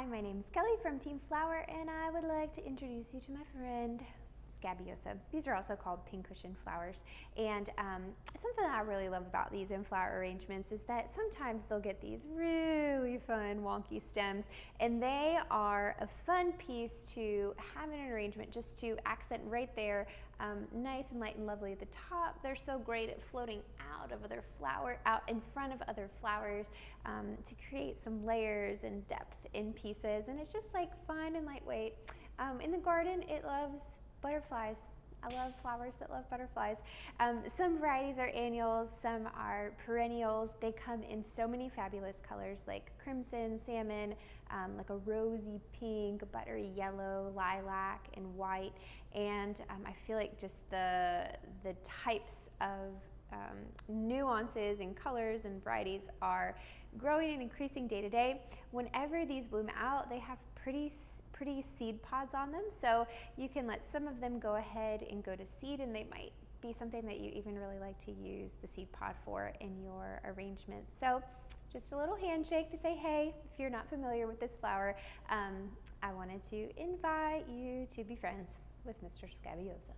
Hi, my name is Kelly from Team Flower, and I would like to introduce you to my friend Scabiosa. These are also called pincushion flowers, and something that I really love about these in flower arrangements is that sometimes they'll get these really fun wonky stems, and they are a fun piece to have in an arrangement just to accent right there, nice and light and lovely at the top. They're so great at floating out of other flower, out in front of other flowers, to create some layers and depth in pieces, and it's just like fun and lightweight. In the garden, it loves butterflies. I love flowers that love butterflies. Some varieties are annuals, some are perennials. They come in so many fabulous colors like crimson, salmon, like a rosy pink, buttery yellow, lilac, and white. And I feel like just the types of nuances and colors and varieties are growing and increasing day to day. Whenever these bloom out, they have pretty seed pods on them, so you can let some of them go ahead and go to seed, and they might be something that you even really like to use the seed pod for in your arrangement. So just a little handshake to say, hey, if you're not familiar with this flower, I wanted to invite you to be friends with Mr. Scabiosa.